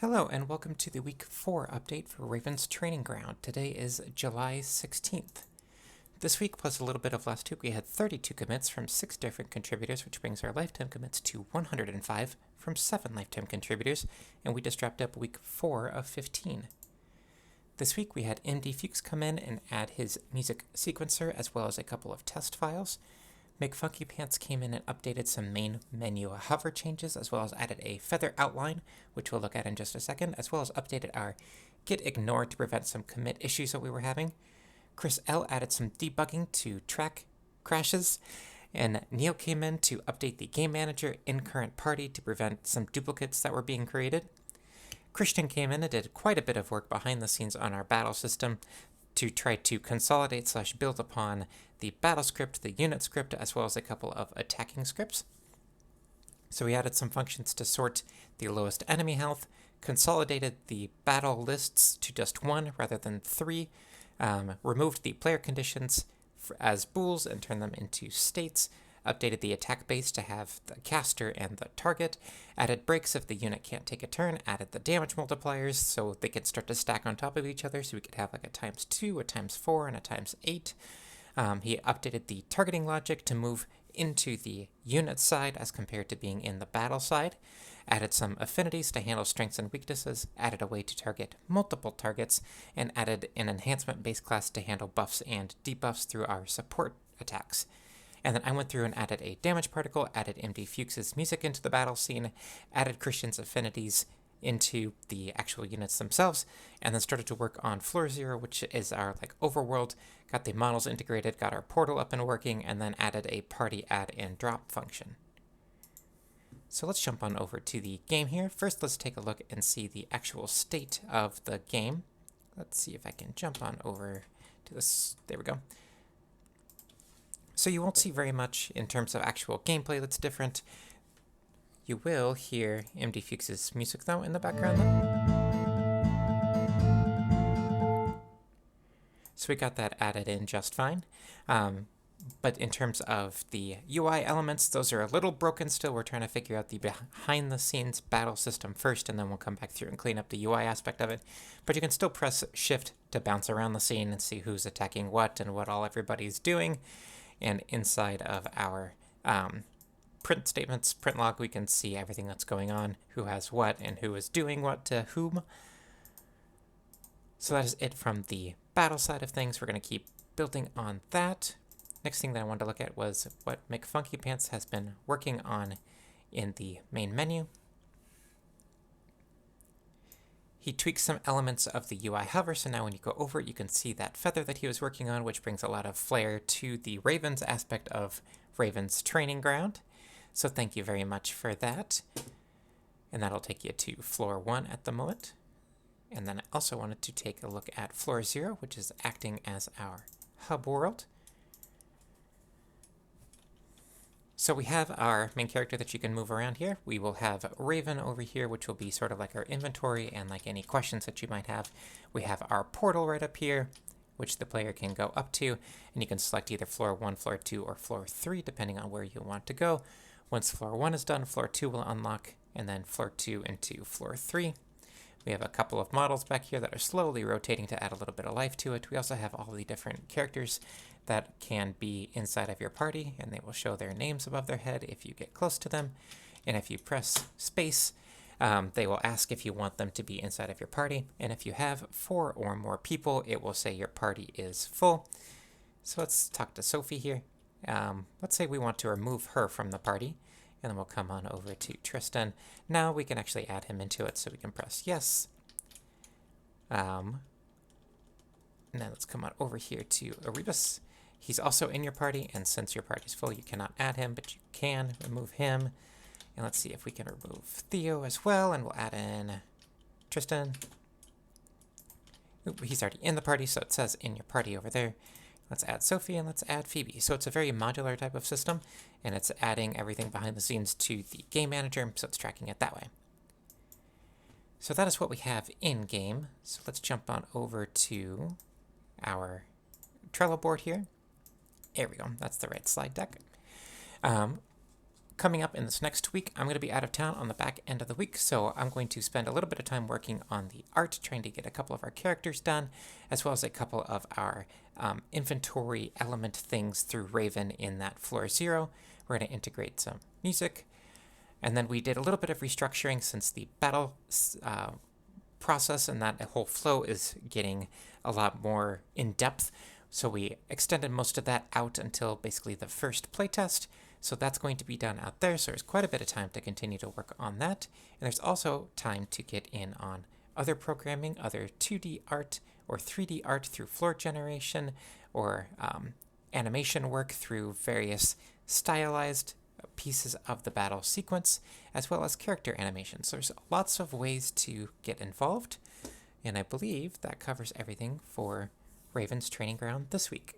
Hello and welcome to the Week 4 update for Raven's Training Ground. Today is July 16th. This week, plus a little bit of last week, we had 32 commits from 6 different contributors, which brings our lifetime commits to 105 from 7 lifetime contributors, and we just wrapped up week 4 of 15. This week we had MD Fuchs come in and add his music sequencer as well as a couple of test files. McFunkyPants came in and updated some main menu hover changes, as well as added a feather outline, which we'll look at in just a second, as well as updated our git ignore to prevent some commit issues that we were having. Chris L added some debugging to track crashes, and Neil came in to update the game manager in current party to prevent some duplicates that were being created. Christian came in and did quite a bit of work behind the scenes on our battle system to try to consolidate/build upon the battle script, the unit script, as well as a couple of attacking scripts. So we added some functions to sort the lowest enemy health, consolidated the battle lists to just 1 rather than 3, removed the player conditions as bools and turned them into states, updated the attack base to have the caster and the target, added breaks if the unit can't take a turn, added the damage multipliers so they could start to stack on top of each other so we could have like a ×2, a ×4, and a ×8. He updated the targeting logic to move into the unit side as compared to being in the battle side, added some affinities to handle strengths and weaknesses, added a way to target multiple targets, and added an enhancement base class to handle buffs and debuffs through our support attacks. And then I went through and added a damage particle, added MD Fuchs' music into the battle scene, added Christian's affinities into the actual units themselves, and then started to work on Floor Zero, which is our overworld, got the models integrated, got our portal up and working, and then added a party add and drop function. So let's jump on over to the game here. First, let's take a look and see the actual state of the game. Let's see if I can jump on over to this. There we go. So you won't see very much in terms of actual gameplay that's different. You will hear MD Fuchs' music, though, in the background. So we got that added in just fine. But in terms of the UI elements, those are a little broken still. We're trying to figure out the behind-the-scenes battle system first, and then we'll come back through and clean up the UI aspect of it. But you can still press Shift to bounce around the scene and see who's attacking what and what all everybody's doing. And inside of our print statements, print log, we can see everything that's going on, who has what, and who is doing what to whom. So that is it from the battle side of things. We're going to keep building on that. Next thing that I wanted to look at was what McFunkyPants has been working on in the main menu. He tweaks some elements of the UI hover, so now when you go over it, you can see that feather that he was working on, which brings a lot of flair to the Ravens aspect of Raven's Training Ground. So thank you very much for that. And that'll take you to Floor 1 at the moment. And then I also wanted to take a look at Floor 0, which is acting as our hub world. So we have our main character that you can move around here. We will have Raven over here, which will be sort of like our inventory and like any questions that you might have. We have our portal right up here, which the player can go up to, and you can select either Floor 1, Floor 2, or Floor 3, depending on where you want to go. Once Floor 1 is done, Floor 2 will unlock, and then Floor 2 into Floor 3. We have a couple of models back here that are slowly rotating to add a little bit of life to it. We also have all the different characters that can be inside of your party, and they will show their names above their head if you get close to them. And if you press space, they will ask if you want them to be inside of your party. And if you have 4 or more people, it will say your party is full. So let's talk to Sophie here. Let's say we want to remove her from the party. And then we'll come on over to Tristan. Now we can actually add him into it, so we can press yes. And then let's come on over here to Erebus. He's also in your party, and since your party's full, you cannot add him, but you can remove him. And let's see if we can remove Theo as well, and we'll add in Tristan. Ooh, he's already in the party, so it says in your party over there. Let's add Sophie, and let's add Phoebe. So it's a very modular type of system, and it's adding everything behind the scenes to the game manager, so it's tracking it that way. So that is what we have in-game. So let's jump on over to our Trello board here. There we go. That's the right slide deck. Coming up in this next week, I'm going to be out of town on the back end of the week, so I'm going to spend a little bit of time working on the art, trying to get a couple of our characters done, as well as a couple of our inventory element things through Raven in that Floor Zero. We're going to integrate some music. And then we did a little bit of restructuring since the battle process and that whole flow is getting a lot more in-depth. So we extended most of that out until basically the first playtest. So that's going to be done out there. So there's quite a bit of time to continue to work on that. And there's also time to get in on other programming, other 2D art or 3D art through floor generation, or animation work through various stylized pieces of the battle sequence, as well as character animations. So there's lots of ways to get involved. And I believe that covers everything for Raven's Training Ground this week.